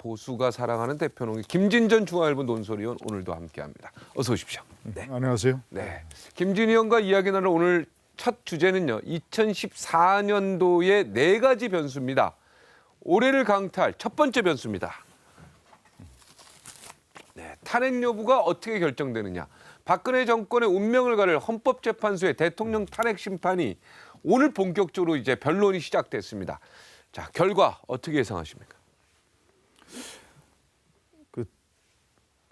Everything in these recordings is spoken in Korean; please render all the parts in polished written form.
보수가 사랑하는 대표농의 김진전 중앙일보 논설위원 오늘도 함께합니다. 어서 오십시오. 네. 안녕하세요. 네, 김진 의원과 이야기 나눌 오늘 첫 주제는요. 2014년도의 네 가지 변수입니다. 올해를 강타할 첫 번째 변수입니다. 네, 탄핵 여부가 어떻게 결정되느냐. 박근혜 정권의 운명을 가를 헌법재판소의 대통령 탄핵 심판이 오늘 본격적으로 이제 변론이 시작됐습니다. 자, 결과 어떻게 예상하십니까?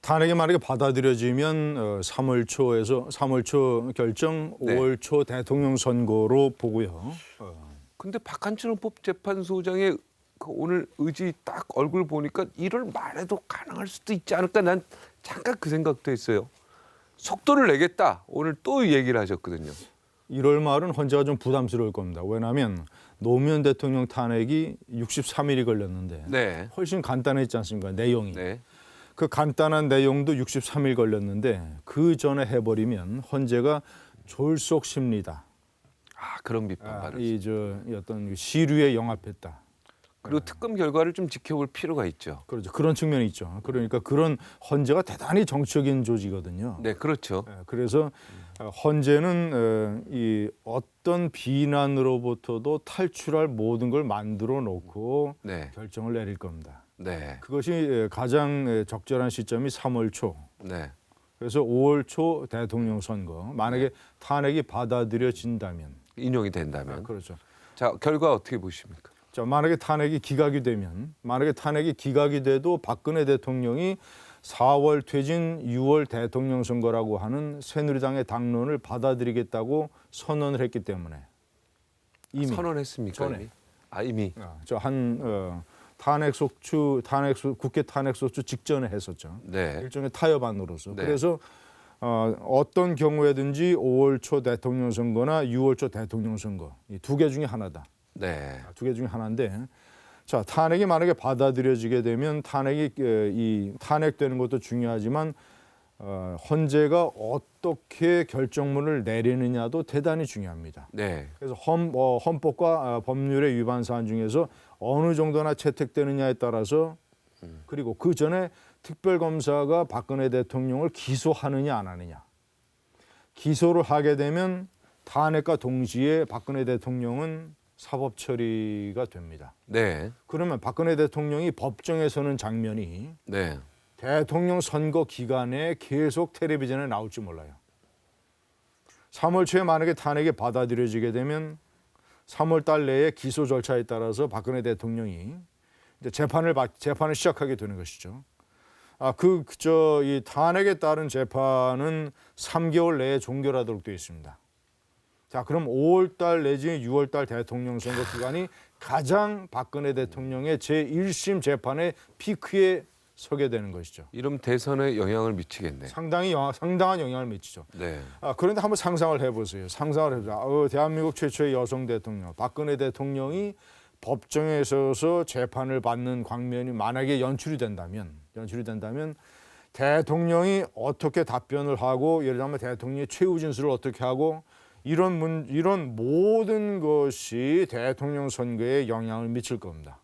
탄핵이 만약에 받아들여지면 3월 초 결정, 네. 5월 초 대통령 선거로 보고요. 근데 박한천 헌법재판소장의 그 오늘 의지 딱 얼굴 보니까 1월 말에도 가능할 수도 있지 않을까 난 잠깐 그 생각도 했어요. 속도를 내겠다. 오늘 또 얘기를 하셨거든요. 1월 말은 헌재가 좀 부담스러울 겁니다. 왜냐하면 노무현 대통령 탄핵이 63일이 걸렸는데 네. 훨씬 간단했지 않습니까? 내용이. 네. 그 간단한 내용도 63일 걸렸는데 그 전에 해버리면 헌재가 졸속 심리다. 아, 그런 비판 받았어요. 이 어떤 시류에 영합했다. 그리고 특검 결과를 좀 지켜볼 필요가 있죠. 그렇죠. 그런 측면이 있죠. 그러니까 그런 헌재가 대단히 정치적인 조직이거든요. 네, 그렇죠. 그래서 헌재는 이 어떤 비난으로부터도 탈출할 모든 걸 만들어 놓고 네. 결정을 내릴 겁니다. 네. 그것이 가장 적절한 시점이 3월 초. 네. 그래서 5월 초 대통령 선거. 만약에 탄핵이 받아들여진다면. 인용이 된다면. 그렇죠. 자, 결과 어떻게 보십니까? 자, 만약에 탄핵이 기각이 돼도 박근혜 대통령이 4월 퇴진 6월 대통령 선거라고 하는 새누리당의 당론을 받아들이겠다고 선언을 했기 때문에 이미 선언했습니까? 전에. 이미? 아, 이미. 국회 탄핵 소추 직전에 했었죠. 네. 일종의 타협안으로서. 네. 그래서 어떤 경우에든지 5월 초 대통령 선거나 6월 초 대통령 선거 이 두 개 중에 하나다. 네. 두 개 중에 하나인데, 자 탄핵이 만약에 받아들여지게 되면 탄핵되는 것도 중요하지만 헌재가 어떻게 결정문을 내리느냐도 대단히 중요합니다. 네. 그래서 헌법과 법률의 위반 사안 중에서 어느 정도나 채택되느냐에 따라서 그리고 그 전에 특별검사가 박근혜 대통령을 기소하느냐 안 하느냐. 기소를 하게 되면 탄핵과 동시에 박근혜 대통령은 사법 처리가 됩니다. 네. 그러면 박근혜 대통령이 법정에 서는 장면이 네. 대통령 선거 기간에 계속 텔레비전에 나올지 몰라요. 3월 초에 만약에 탄핵이 받아들여지게 되면 3월 달 내에 기소 절차에 따라서 박근혜 대통령이 이제 재판을 시작하게 되는 것이죠. 이 탄핵에 따른 재판은 3개월 내에 종결하도록 되어 있습니다. 자, 그럼 5월 달 내지 6월 달 대통령 선거 기간이 가장 박근혜 대통령의 제1심 재판의 피크에 서게 되는 것이죠. 이름 대선에 영향을 미치겠네. 상당한 영향을 미치죠. 네. 그런데 한번 상상을 해보세요. 대한민국 최초의 여성 대통령 박근혜 대통령이 법정에 서서 재판을 받는 장면이 만약에 연출이 된다면 대통령이 어떻게 답변을 하고 예를 들면 대통령의 최후 진술을 어떻게 하고 이런 모든 것이 대통령 선거에 영향을 미칠 겁니다.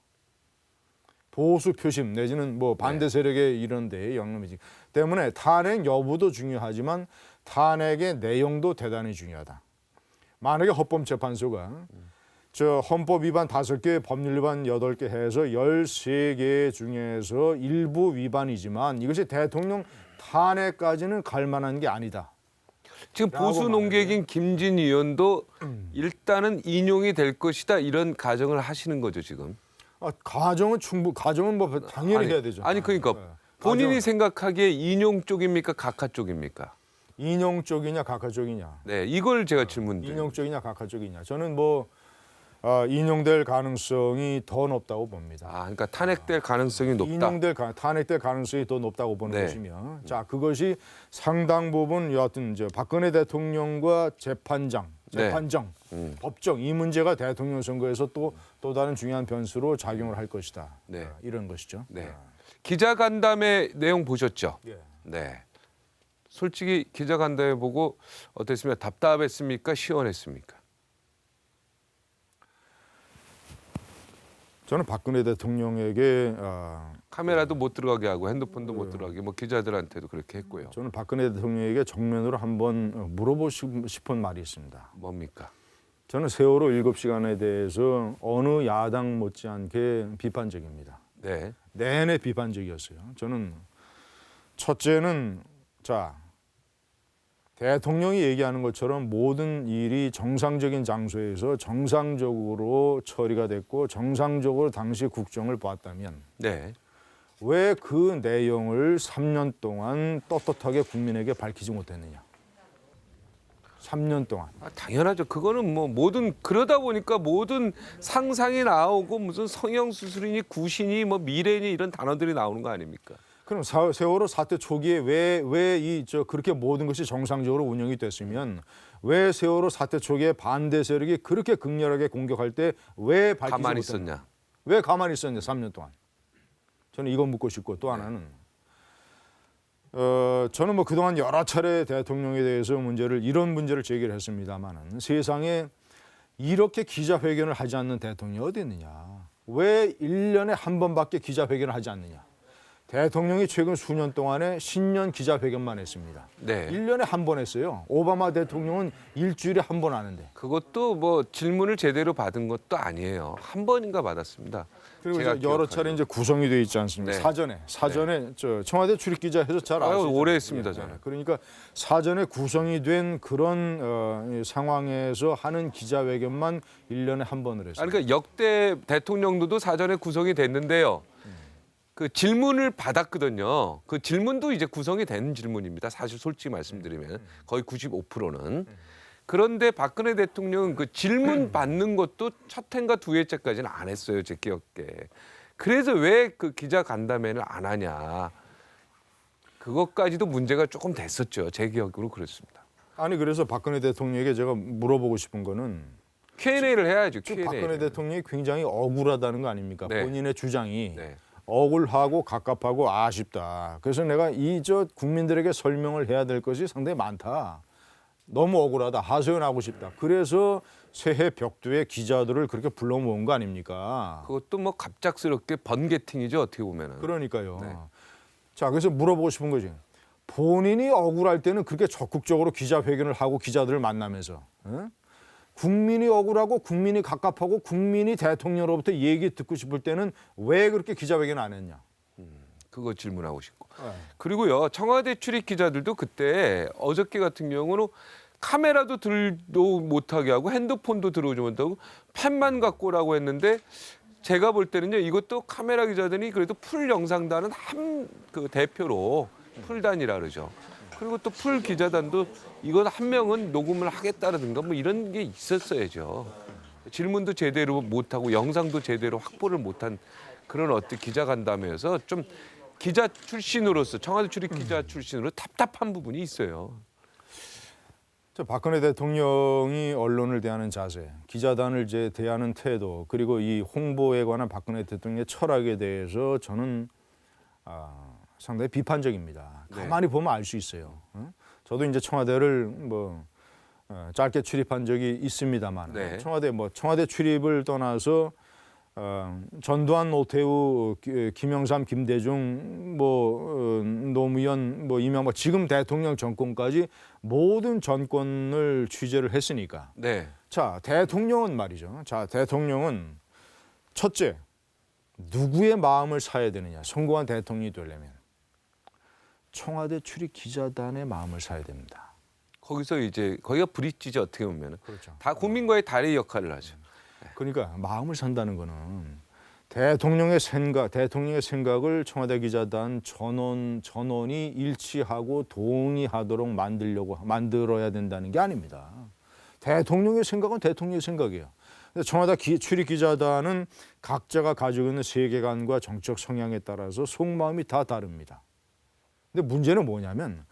보수 표심 내지는 반대 세력의 이런 데에 영향을 미치기 때문에 탄핵 여부도 중요하지만 탄핵의 내용도 대단히 중요하다. 만약에 헌법재판소가 헌법 위반 5개, 법률 위반 8개 해서 13개 중에서 일부 위반이지만 이것이 대통령 탄핵까지는 갈 만한 게 아니다. 지금 보수 농객인 김진 의원도 일단은 인용이 될 것이다 이런 가정을 하시는 거죠 지금. 가정은 당연히 해야 되죠. 아니 그러니까 본인이 생각하기에 인용 쪽입니까 각하 쪽입니까? 인용 쪽이냐 각하 쪽이냐. 네, 이걸 제가 질문드립니다. 인용 쪽이냐 각하 쪽이냐. 저는 인용될 가능성이 더 높다고 봅니다. 그러니까 탄핵될 가능성이 높다. 탄핵될 가능성이 더 높다고 보는 것이며, 자 그것이 상당 부분 여하튼 박근혜 대통령과 재판정, 법정 이 문제가 대통령 선거에서 또 다른 중요한 변수로 작용을 할 것이다. 네. 이런 것이죠. 네. 기자간담회 내용 보셨죠? 예. 네. 솔직히 기자간담회 보고 어땠습니까? 답답했습니까? 시원했습니까? 저는 박근혜 대통령에게 카메라도 못 들어가게 하고 핸드폰도 못 들어가게 뭐 기자들한테도 그렇게 했고요. 저는 박근혜 대통령에게 정면으로 한번 물어보고 싶은 말이 있습니다. 뭡니까? 저는 세월호 7시간에 대해서 어느 야당 못지않게 비판적입니다. 네. 내내 비판적이었어요. 저는 첫째는 대통령이 얘기하는 것처럼 모든 일이 정상적인 장소에서 정상적으로 처리가 됐고 정상적으로 당시 국정을 봤다면 네. 왜 그 내용을 3년 동안 떳떳하게 국민에게 밝히지 못했느냐. 3년 동안. 당연하죠. 그거는 뭐 모든 그러다 보니까 모든 상상이 나오고 무슨 성형수술이니 구신이 뭐 미래니 이런 단어들이 나오는 거 아닙니까? 그럼 세월호 사태 초기에 그렇게 모든 것이 정상적으로 운영이 됐으면 왜 세월호 사태 초기에 반대 세력이 그렇게 극렬하게 공격할 때 왜 밝히지 가만히 못했냐? 있었냐? 왜 가만히 있었냐? 3년 동안. 저는 이거 묻고 싶고 또 하나는 저는 뭐 그동안 여러 차례 대통령에 대해서 이런 문제를 제기를 했습니다만은 세상에 이렇게 기자회견을 하지 않는 대통령이 어디 있느냐? 왜 1년에 한 번밖에 기자회견을 하지 않느냐? 대통령이 최근 수년 동안에 신년 기자회견만 했습니다. 네. 1년에 한 번 했어요. 오바마 대통령은 일주일에 한 번 하는데. 그것도 뭐 질문을 제대로 받은 것도 아니에요. 한 번인가 받았습니다. 그리고 제가 이제 여러 기억하기로. 차례 이제 구성이 돼 있지 않습니까? 네. 사전에 청와대 출입 기자해서 잘 아유, 아시죠? 오래 했습니다, 예, 저는. 그러니까 사전에 구성이 된 그런 상황에서 하는 기자회견만 1년에 한 번을 했어요. 아니, 그러니까 역대 대통령들도 사전에 구성이 됐는데요. 그 질문을 받았거든요. 그 질문도 이제 구성이 된 질문입니다. 사실 솔직히 말씀드리면 거의 95%는. 그런데 박근혜 대통령은 그 질문 받는 것도 첫 회인가 두 회째까지는 안 했어요. 제 기억에. 그래서 왜 그 기자 간담회를 안 하냐. 그것까지도 문제가 조금 됐었죠. 제 기억으로 그렇습니다. 아니 그래서 박근혜 대통령에게 제가 물어보고 싶은 거는 Q&A를 해야죠. 지금 Q&A. 박근혜 대통령이 굉장히 억울하다는 거 아닙니까? 네. 본인의 주장이 네. 억울하고 갑갑하고 아쉽다. 그래서 내가 국민들에게 설명을 해야 될 것이 상당히 많다. 너무 억울하다. 하소연하고 싶다. 그래서 새해 벽두에 기자들을 그렇게 불러 모은 거 아닙니까? 그것도 뭐 갑작스럽게 번개팅이죠. 어떻게 보면은. 그러니까요. 네. 자, 그래서 물어보고 싶은 거지. 본인이 억울할 때는 그렇게 적극적으로 기자회견을 하고 기자들을 만나면서 국민이 억울하고 국민이 갑갑하고 국민이 대통령으로부터 얘기 듣고 싶을 때는 왜 그렇게 기자회견 안 했냐? 그거 질문하고 싶고. 네. 그리고요. 청와대 출입 기자들도 그때 어저께 같은 경우는 카메라도 들도 못하게 하고 핸드폰도 들어오지 못하고 펜만 갖고 오라고 했는데 제가 볼 때는요. 이것도 카메라 기자들이 그래도 풀 영상단은 한 그 대표로 풀단이라 그러죠. 그리고 또 풀 기자단도 이건 한 명은 녹음을 하겠다라든가 뭐 이런 게 있었어야죠. 질문도 제대로 못하고 영상도 제대로 확보를 못한 그런 어떤 기자 간담회여서 좀 기자 출신으로서 청와대 출입 기자 출신으로 답답한 부분이 있어요. 박근혜 대통령이 언론을 대하는 자세, 기자단을 이제 대하는 태도, 그리고 이 홍보에 관한 박근혜 대통령의 철학에 대해서 저는 상당히 비판적입니다. 네. 가만히 보면 알 수 있어요. 저도 이제 청와대를 짧게 출입한 적이 있습니다만, 네. 청와대 출입을 떠나서 전두환, 노태우, 김영삼, 김대중, 노무현, 이명박 지금 대통령 정권까지 모든 정권을 취재를 했으니까. 네. 자, 대통령은 말이죠. 자, 대통령은 첫째 누구의 마음을 사야 되느냐? 성공한 대통령이 되려면 청와대 출입 기자단의 마음을 사야 됩니다. 거기서 이제 거기가 브릿지죠 어떻게 보면은. 그렇죠. 다 국민과의 다리 역할을 하죠. 그러니까 마음을 산다는 거는 대통령의 생각을 청와대 기자단 전원이 일치하고 동의하도록 만들어야 된다는 게 아닙니다. 대통령의 생각은 대통령의 생각이에요. 청와대 출입 기자단은 각자가 가지고 있는 세계관과 정책 성향에 따라서 속마음이 다 다릅니다. 근데 문제는 뭐냐면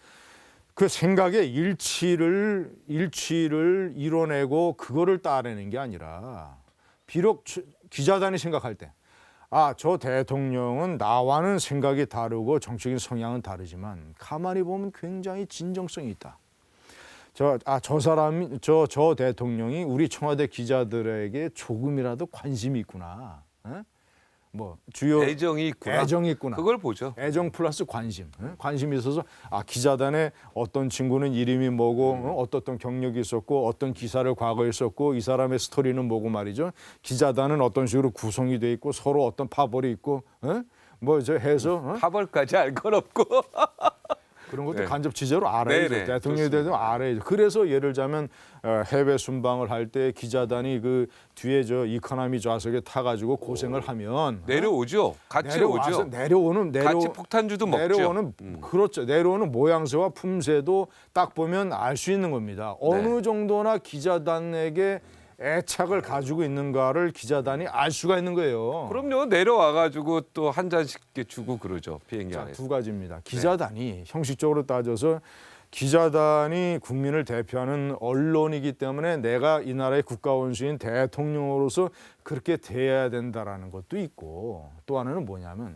그 생각의 일치를 이뤄내고 그거를 따내는 게 아니라 비록 기자단이 생각할 때 저 대통령은 나와는 생각이 다르고 정치적인 성향은 다르지만 가만히 보면 굉장히 진정성이 있다. 저 대통령이 우리 청와대 기자들에게 조금이라도 관심이 있구나. 뭐 주요 애정이 있구나. 애정이 있구나. 그걸 보죠. 애정 플러스 관심. 관심이 있어서 기자단에 어떤 친구는 이름이 뭐고 어떤 경력이 있었고 어떤 기사를 과거에 썼고 이 사람의 스토리는 뭐고 말이죠. 기자단은 어떤 식으로 구성이 돼 있고 서로 어떤 파벌이 있고 뭐 저 해서 파벌까지 알 건 없고. 그런 것도 네. 간접 취재로 알아야죠. 네네, 대통령이 되면 알아야죠. 그래서 예를 들자면 해외 순방을 할 때 기자단이 그 뒤에 저 이코노미 좌석에 타가지고 고생을 하면 내려오죠. 같이 내려와서 오죠. 내려오는 같이 폭탄주도 먹죠. 내려오는 그렇죠. 내려오는 모양새와 품새도 딱 보면 알 수 있는 겁니다. 어느 정도나 기자단에게 애착을 가지고 있는가를 기자단이 알 수가 있는 거예요. 그럼요. 내려와가지고 또 한 잔씩 이렇게 주고 그러죠. 비행기 자, 안에서. 두 가지입니다. 기자단이 형식적으로 따져서 기자단이 국민을 대표하는 언론이기 때문에 내가 이 나라의 국가원수인 대통령으로서 그렇게 대해야 된다라는 것도 있고 또 하나는 뭐냐면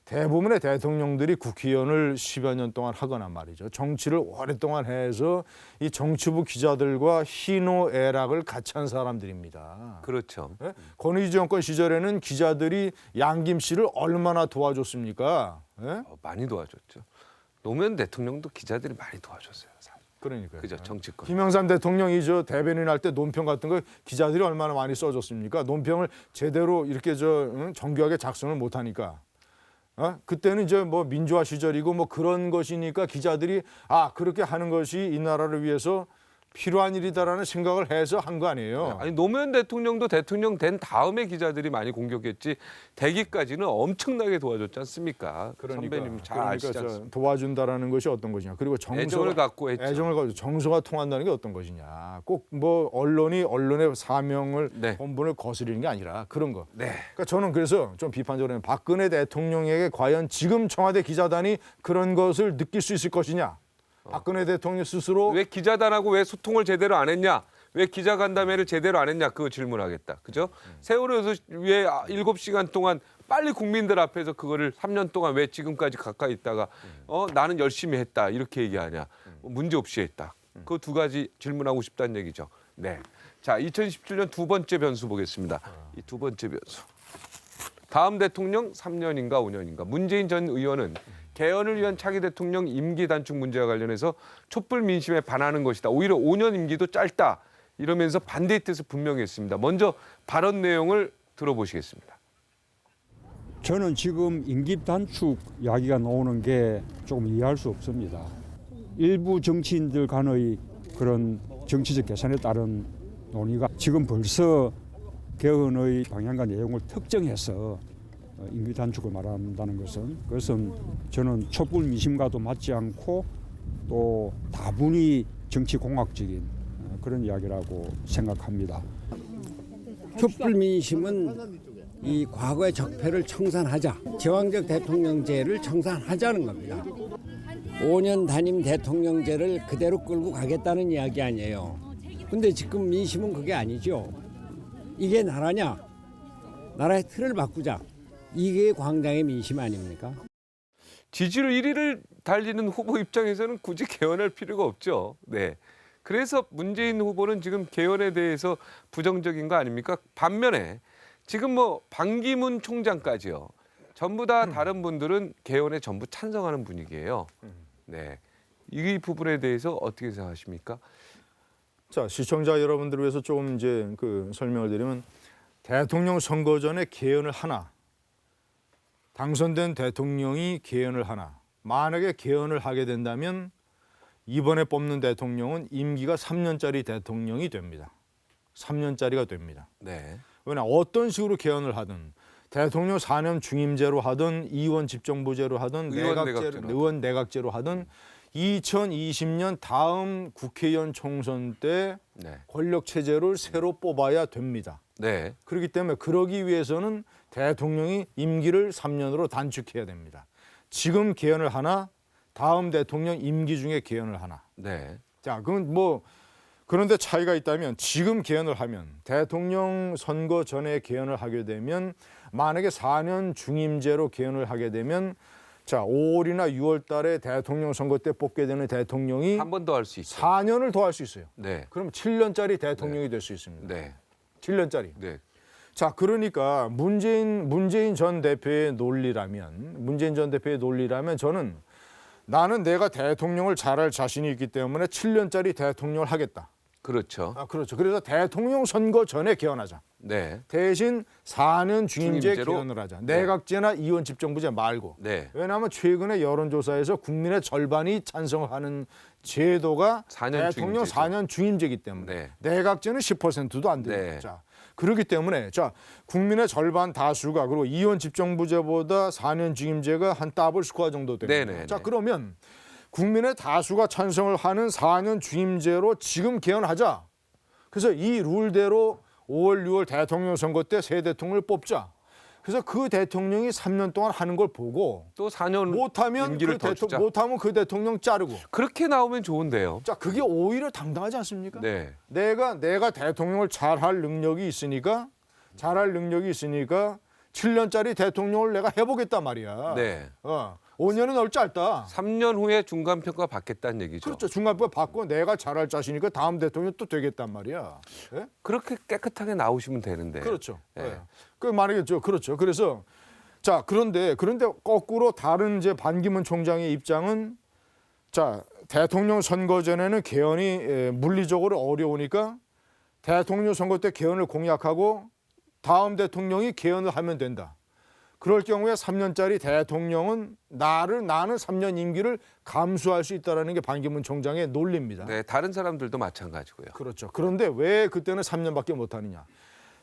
대부분의 대통령들이 국회의원을 10여 년 동안 하거나 말이죠. 정치를 오랫동안 해서 이 정치부 기자들과 희노애락을 같이 한 사람들입니다. 그렇죠. 예? 권위주의 정권 시절에는 기자들이 양김 씨를 얼마나 도와줬습니까? 예? 많이 도와줬죠. 노무현 대통령도 기자들이 많이 도와줬어요. 사실. 그러니까요. 그죠. 정치권. 김영삼 대통령이 저 대변인 할 때 논평 같은 거 기자들이 얼마나 많이 써줬습니까? 논평을 제대로 이렇게 정교하게 작성을 못하니까. 그때는 이제 뭐 민주화 시절이고 뭐 그런 것이니까 기자들이 그렇게 하는 것이 이 나라를 위해서 필요한 일이다라는 생각을 해서 한 거 아니에요. 아니 노무현 대통령도 대통령 된 다음에 기자들이 많이 공격했지 되기까지는 엄청나게 도와줬지 않습니까? 선배님 잘 아시지 않습니까? 도와준다라는 것이 어떤 것이냐. 그리고 애정을 갖고 했죠. 애정을 가지고 정서가 통한다는 게 어떤 것이냐. 꼭 뭐 언론의 사명을 본분을 거스르는 게 아니라 그런 거. 네. 그러니까 저는 그래서 좀 비판적으로 하면 박근혜 대통령에게 과연 지금 청와대 기자단이 그런 것을 느낄 수 있을 것이냐. 박근혜 대통령 스스로 왜 기자단하고 왜 소통을 제대로 안 했냐? 왜 기자간담회를 제대로 안 했냐? 그거 질문하겠다. 그죠? 세월호에서 왜 7시간 동안 빨리 국민들 앞에서 그거를 3년 동안 왜 지금까지 가까이 있다가 나는 열심히 했다. 이렇게 얘기하냐? 문제 없이 했다. 그 두 가지 질문하고 싶다는 얘기죠. 네. 자, 2017년 두 번째 변수 보겠습니다. 이 두 번째 변수. 다음 대통령 3년인가 5년인가. 문재인 전 의원은 개헌을 위한 차기 대통령 임기 단축 문제와 관련해서 촛불 민심에 반하는 것이다. 오히려 5년 임기도 짧다. 이러면서 반대의 뜻을 분명히 했습니다. 먼저 발언 내용을 들어보시겠습니다. 저는 지금 임기 단축 이야기가 나오는 게 조금 이해할 수 없습니다. 일부 정치인들 간의 그런 정치적 계산에 따른 논의가 지금 벌써 개헌의 방향과 내용을 특정해서 임기 단축을 말한다는 그것은 저는 촛불 민심과도 맞지 않고 또 다분히 정치 공학적인 그런 이야기라고 생각합니다. 촛불 민심은 이 과거의 적폐를 청산하자, 제왕적 대통령제를 청산하자는 겁니다. 5년 단임 대통령제를 그대로 끌고 가겠다는 이야기 아니에요. 근데 지금 민심은 그게 아니죠. 이게 나라냐? 나라의 틀을 바꾸자. 이게 광장의 민심 아닙니까? 지지율 1위를 달리는 후보 입장에서는 굳이 개헌할 필요가 없죠. 네. 그래서 문재인 후보는 지금 개헌에 대해서 부정적인 거 아닙니까? 반면에 지금 뭐 반기문 총장까지요. 전부 다 다른 분들은 개헌에 전부 찬성하는 분위기예요. 네. 이 부분에 대해서 어떻게 생각하십니까? 자, 시청자 여러분들을 위해서 조금 이제 그 설명을 드리면 대통령 선거 전에 개헌을 하나, 당선된 대통령이 개헌을 하나, 만약에 개헌을 하게 된다면 이번에 뽑는 대통령은 임기가 3년짜리 대통령이 됩니다. 3년짜리가 됩니다. 네. 왜냐 어떤 식으로 개헌을 하든 대통령 4년 중임제로 하든 의원 집정부제로 하든 의원 내각제로 하든 2020년 다음 국회의원 총선 때 권력 체제를 새로 뽑아야 됩니다. 네. 그렇기 때문에 그러기 위해서는 대통령이 임기를 3년으로 단축해야 됩니다. 지금 개헌을 하나, 다음 대통령 임기 중에 개헌을 하나. 네. 자, 그건 뭐 그런데 차이가 있다면 지금 개헌을 하면 대통령 선거 전에 개헌을 하게 되면 만약에 4년 중임제로 개헌을 하게 되면 자, 5월이나 6월 달에 대통령 선거 때 뽑게 되는 대통령이 한 번 더 할 수 있어요. 4년을 더 할 수 있어요. 네. 그럼 7년짜리 대통령이 될 수 있습니다. 네. 7년짜리. 네. 자, 그러니까 문재인 전 대표의 논리라면 저는 나는 내가 대통령을 잘할 자신이 있기 때문에 7년짜리 대통령을 하겠다. 그렇죠. 그렇죠. 그래서 대통령 선거 전에 개헌하자. 네. 대신 4년 중임제 중임제로? 개헌을 하자. 내각제나 이원 집정부제 말고. 네. 왜냐하면 최근에 여론조사에서 국민의 절반이 찬성하는 제도가 4년 대통령 중임제죠. 4년 중임제이기 때문에 네. 내각제는 10%도 안 됩니다. 네. 자, 그렇기 때문에 자 국민의 절반 다수가 그리고 이원 집정부제보다 4년 중임제가 한 더블 스코어 정도 됩니다. 네네네. 자, 그러면 국민의 다수가 찬성을 하는 4년 중임제로 지금 개헌하자. 그래서 이 룰대로 5월, 6월 대통령 선거 때 새 대통령을 뽑자. 그래서 그 대통령이 3년 동안 하는 걸 보고 또 4년 못하면 임기를 더 주자. 못하면 그 대통령 자르고. 그렇게 나오면 좋은데요. 자, 그게 오히려 당당하지 않습니까? 네. 내가 대통령을 잘할 능력이 있으니까 7년짜리 대통령을 내가 해보겠단 말이야. 네. 5년은 너무 짧다. 3년 후에 중간 평가 받겠다는 얘기죠. 그렇죠. 중간부에 받고 내가 잘할 자신이니까 다음 대통령 또 되겠단 말이야. 예? 그렇게 깨끗하게 나오시면 되는데. 그렇죠. 네. 예. 그 말이겠죠. 그렇죠. 그래서 자, 그런데 거꾸로 다른 이제 반기문 총장의 입장은 자, 대통령 선거 전에는 개헌이 물리적으로 어려우니까 대통령 선거 때 개헌을 공약하고 다음 대통령이 개헌을 하면 된다. 그럴 경우에 3년짜리 대통령은 나는 3년 임기를 감수할 수 있다는 게 반기문 총장의 논리입니다. 네, 다른 사람들도 마찬가지고요. 그렇죠. 그런데 왜 그때는 3년밖에 못하느냐.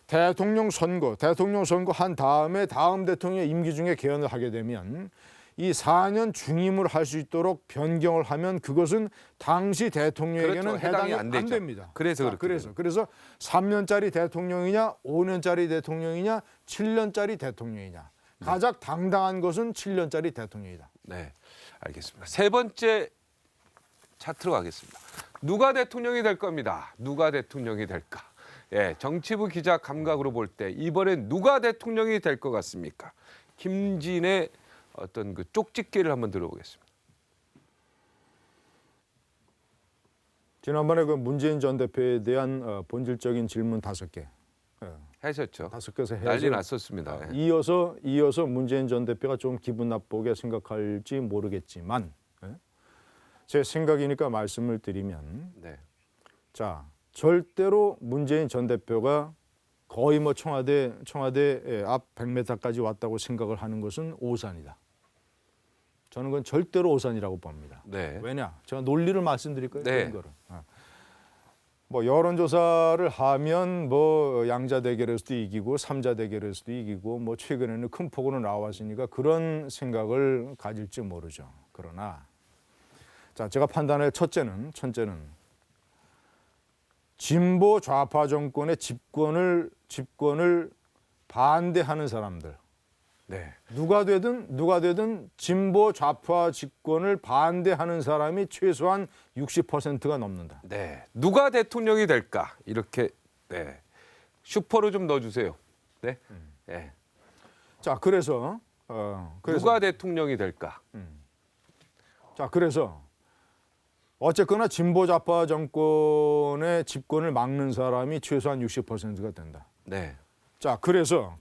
대통령 선거 한 다음에 다음 대통령의 임기 중에 개헌을 하게 되면 이 4년 중임을 할 수 있도록 변경을 하면 그것은 당시 대통령에게는 그렇죠. 해당이 안 안 되죠. 됩니다. 그래서 자, 그렇게 그래서 3년짜리 대통령이냐 5년짜리 대통령이냐 7년짜리 대통령이냐. 가장 당당한 것은 7년짜리 대통령이다. 네, 알겠습니다. 세 번째 차트로 가겠습니다. 누가 대통령이 될 겁니다. 누가 대통령이 될까? 예, 정치부 기자 감각으로 볼 때 이번엔 누가 대통령이 될 것 같습니까? 김진의 어떤 그 쪽집게를 한번 들어보겠습니다. 지난번에 그 문재인 전 대표에 대한 본질적인 질문 5개. 하셨죠. 5개에서 해서 난리 났었습니다. 예. 이어서 문재인 전 대표가 좀 기분 나쁘게 생각할지 모르겠지만 제 생각이니까 말씀을 드리면 네. 자, 절대로 문재인 전 대표가 거의 뭐 청와대 앞 100m까지 왔다고 생각을 하는 것은 오산이다. 저는 그건 절대로 오산이라고 봅니다. 네. 왜냐? 제가 논리를 말씀드릴까요? 네. 그런 거를. 뭐 여론조사를 하면 뭐 양자 대결에서도 이기고 삼자 대결에서도 이기고 뭐 최근에는 큰 폭으로 나왔으니까 그런 생각을 가질지 모르죠. 그러나 자, 제가 판단할 첫째는 진보 좌파 정권의 집권을 반대하는 사람들. 네. 누가 되든 진보 좌파 집권을 반대하는 사람이 최소한 60%가 넘는다. 네. 누가 대통령이 될까? 이렇게 네. 슈퍼로 좀 넣어주세요. 네. 네. 자, 그래서 누가 대통령이 될까? 자, 그래서 어쨌거나 진보 좌파 정권의 집권을 막는 사람이 최소한 60%가 된다. 네. 자, 그래서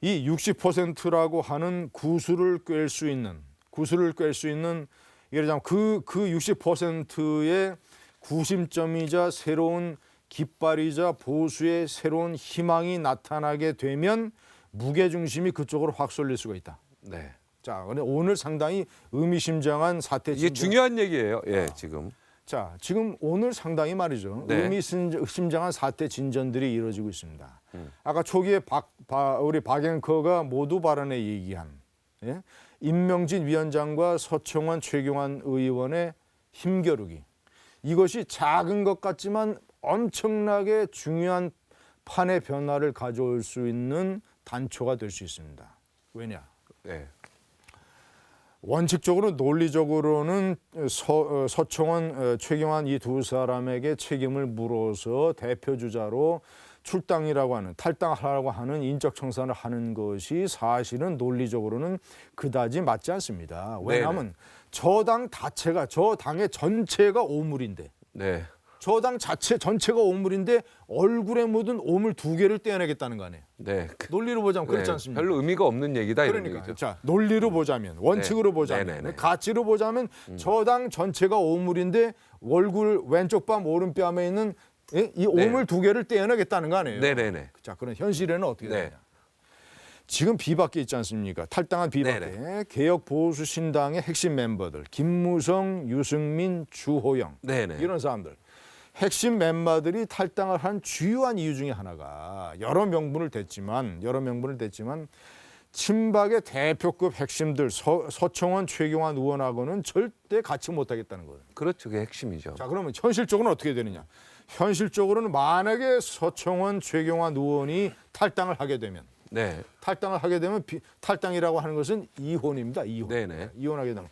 이 60%라고 하는 구슬을 꿰 수 있는 예를 들자면 그 60%의 구심점이자 새로운 깃발이자 보수의 새로운 희망이 나타나게 되면 무게중심이 그쪽으로 확 쏠릴 수가 있다. 네. 자, 근데 오늘 상당히 의미심장한 사태 이게 중요한 얘기예요. 예, 지금. 자, 지금 오늘 상당히 말이죠. 네. 의미심장한 사태 진전들이 이루어지고 있습니다. 아까 초기에 우리 박 앵커가 모두 발언에 얘기한 임명진 위원장과 서청원 최경환 의원의 힘겨루기. 이것이 작은 것 같지만 엄청나게 중요한 판의 변화를 가져올 수 있는 단초가 될 수 있습니다. 왜냐? 네. 원칙적으로 논리적으로는 서청원, 최경환 이 두 사람에게 책임을 물어서 대표 주자로 탈당하라고 하는 인적 청산을 하는 것이 사실은 논리적으로는 그다지 맞지 않습니다. 왜냐하면 저 당의 전체가 오물인데 네. 저 당 자체 전체가 오물인데 얼굴에 묻은 오물 2개를 떼어내겠다는 거 아니에요. 네. 논리로 보자면 그렇지 네, 않습니까? 별로 의미가 없는 얘기다 이런 그러니까 얘기죠. 자 논리로 보자면 원칙으로 네. 보자면 네네네. 가치로 보자면 저 당 전체가 오물인데 얼굴 왼쪽 뺨 오른뺨에 있는 이 오물 2개를 떼어내겠다는 거 아니에요. 네네네. 자 그럼 현실에는 어떻게 네. 되냐? 지금 비박계 있지 않습니까? 탈당한 비박계 개혁 보수 신당의 핵심 멤버들 김무성, 유승민, 주호영 네네. 이런 사람들 핵심 멤버들이 탈당을 한 주요한 이유 중에 하나가 여러 명분을 댔지만 친박의 대표급 핵심들 서청원, 최경환 의원하고는 절대 같이 못하겠다는 거예요. 그렇죠. 그게 핵심이죠. 자 그러면 현실적으로는 어떻게 되느냐? 현실적으로는 만약에 서청원, 최경환 의원이 탈당을 하게 되면 네. 탈당이라고 하는 것은 이혼입니다. 이혼. 네네. 이혼하게 되면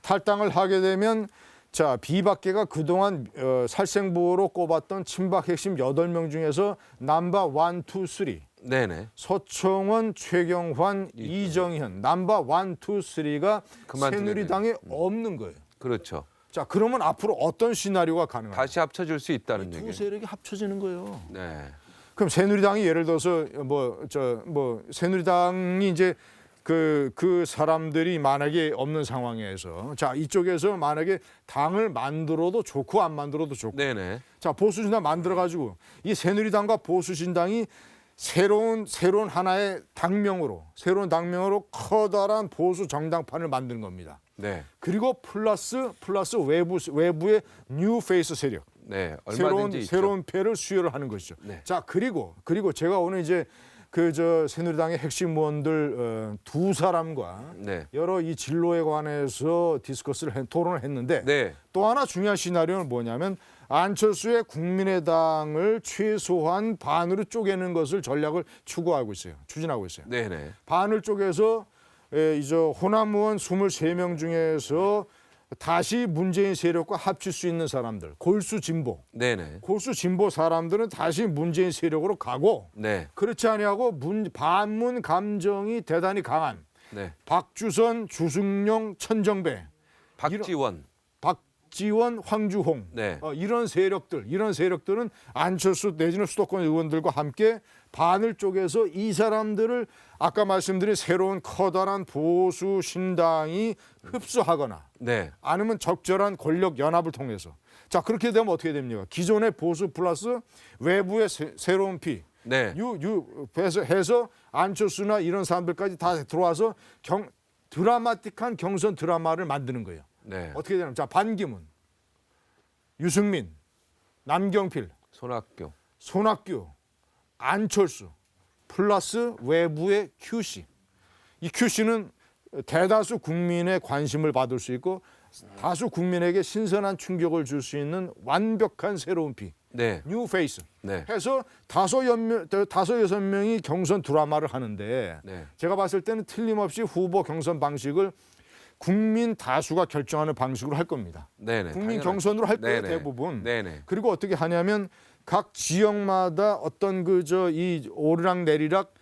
탈당을 하게 되면 자 비박계가 그동안 살생부로 꼽았던 친박 핵심 8명 중에서 넘버 1, 2, 3 네네. 서청원, 최경환, 이정현 넘버 1, 2, 3가 그만두게 새누리당에 없는 거예요. 그렇죠. 자 그러면 앞으로 어떤 시나리오가 가능할까? 다시 합쳐질 수 있다는 두 얘기. 세력이 합쳐지는 거예요. 네. 그럼 새누리당이 예를 들어서 새누리당이 이제 그 사람들이 만약에 없는 상황에서 자 이쪽에서 만약에 당을 만들어도 좋고 안 만들어도 좋고 네네. 자 보수신당 만들어 가지고 이 새누리당과 보수신당이 새로운 하나의 당명으로 커다란 보수 정당판을 만드는 겁니다. 네. 그리고 플러스 외부의 뉴 페이스 세력 네. 얼마든지 있죠. 새로운 패를 수혈을 하는 것이죠. 네. 자 그리고 제가 오늘 이제 새누리당의 핵심 의원들 두 사람과 네. 여러 이 진로에 관해서 토론을 했는데 네. 또 하나 중요한 시나리오는 뭐냐면 안철수의 국민의당을 최소한 반으로 쪼개는 것을 전략을 추진하고 있어요. 네네. 반을 쪼개서 이제 호남 의원 23명 중에서 다시 문재인 세력과 합칠 수 있는 사람들, 골수 진보 사람들은 다시 문재인 세력으로 가고 네. 그렇지 아니하고 반문 감정이 대단히 강한 네. 박주선, 주승용, 천정배, 박지원, 황주홍 네. 이런 세력들은 안철수 내지는 수도권 의원들과 함께 반을 쪼개서 이 사람들을 아까 말씀드린 새로운 커다란 보수 신당이 흡수하거나 네. 아니면 적절한 권력 연합을 통해서 자 그렇게 되면 어떻게 됩니까? 기존의 보수 플러스 외부의 새로운 피 네. 해서 안철수나 이런 사람들까지 다 들어와서 드라마틱한 경선 드라마를 만드는 거예요. 네. 어떻게 되냐면 자 반기문, 유승민, 남경필, 손학규, 안철수 플러스 외부의 QC. 이 QC는 대다수 국민의 관심을 받을 수 있고 다수 국민에게 신선한 충격을 줄 수 있는 완벽한 새로운 피. 네. 뉴 페이스. 네. 해서 5-6명이 경선 드라마를 하는데 네. 제가 봤을 때는 틀림없이 후보 경선 방식을 국민 다수가 결정하는 방식으로 할 겁니다. 네네. 국민 당연하죠. 경선으로 할 거예요, 네네. 대부분. 네네. 그리고 어떻게 하냐면 각 지역마다 어떤 이 오르락 내리락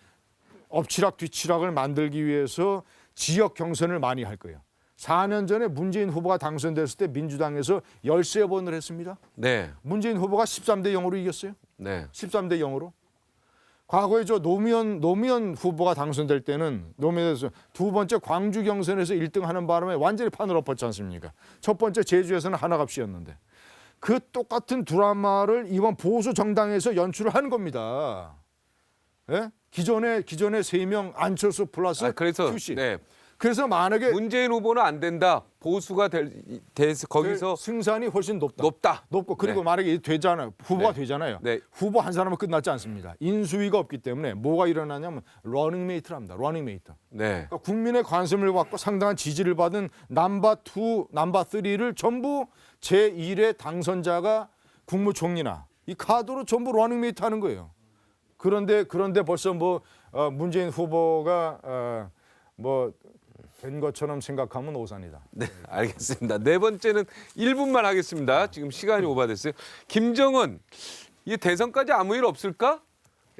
엎치락 뒤치락을 만들기 위해서 지역 경선을 많이 할 거예요. 4년 전에 문재인 후보가 당선됐을 때 민주당에서 13번을 했습니다. 네. 문재인 후보가 13대 0으로 이겼어요. 네. 13대 0으로. 과거에 노무현 후보가 당선될 때는 노무현에서 두 번째 광주 경선에서 1등 하는 바람에 완전히 판을 엎었지 않습니까? 첫 번째 제주에서는 하나값이었는데 그 똑같은 드라마를 이번 보수 정당에서 연출을 하는 겁니다. 예? 기존에 3명 안철수 플러스 그래서 QC. 네. 그래서 만약에 문재인 후보는 안 된다. 보수가 돼서 거기서 승산이 훨씬 높다. 높고 그리고 네. 만약에 되잖아요. 후보가 네. 되잖아요. 네. 후보 한 사람은 끝났지 않습니다. 인수위가 없기 때문에 뭐가 일어나냐면 러닝메이트를 합니다. 러닝메이트. 네. 그러니까 국민의 관심을 받고 상당한 지지를 받은 넘버 2, 넘버 3를 전부 제1의 당선자가 국무총리나 이 카드로 전부 러닝메이트 하는 거예요. 그런데 벌써 문재인 후보가 된 것처럼 생각하면 오산이다. 네, 알겠습니다. 네 번째는 1분만 하겠습니다. 지금 시간이 오버됐어요. 김정은, 이 대선까지 아무 일 없을까?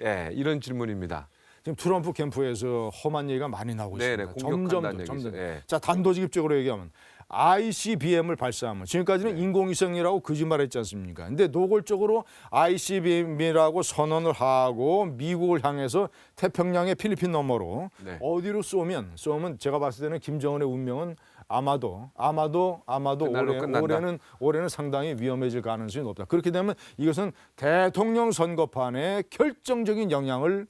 예, 이런 질문입니다. 지금 트럼프 캠프에서 험한 얘기가 많이 나오고 네네, 있습니다. 공격한다는 점점. 얘기죠. 예. 자, 단도직입적으로 얘기하면 ICBM을 발사하면 지금까지는 인공위성이라고 거짓말했지 않습니까? 근데 노골적으로 ICBM이라고 선언을 하고 미국을 향해서 태평양의 필리핀 너머로 네. 어디로 쏘면 제가 봤을 때는 김정은의 운명은 아마도 그날로 끝난다. 올해는 상당히 위험해질 가능성이 높다. 그렇게 되면 이것은 대통령 선거판에 결정적인 영향을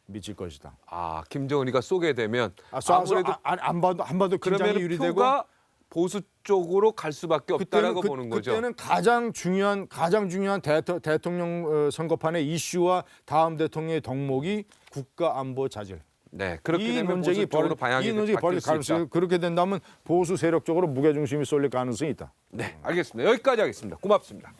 미칠 것이다. 아, 김정은이가 쏘게 되면 아무래도 안 봐도 긴장이 그러면 유리되고 표가 보수 쪽으로 갈 수밖에 없다라고 보는 거죠. 그때는 가장 중요한 대통령 선거판의 이슈와 다음 대통령의 덕목이 국가 안보 자질. 네, 그렇게 이 되면 논쟁이 보수 쪽으로 방향이 벌릴 바뀔 수 가능성이 있다. 그렇게 된다면 보수 세력 쪽으로 무게 중심이 쏠릴 가능성이 있다. 네, 알겠습니다. 여기까지 하겠습니다. 고맙습니다.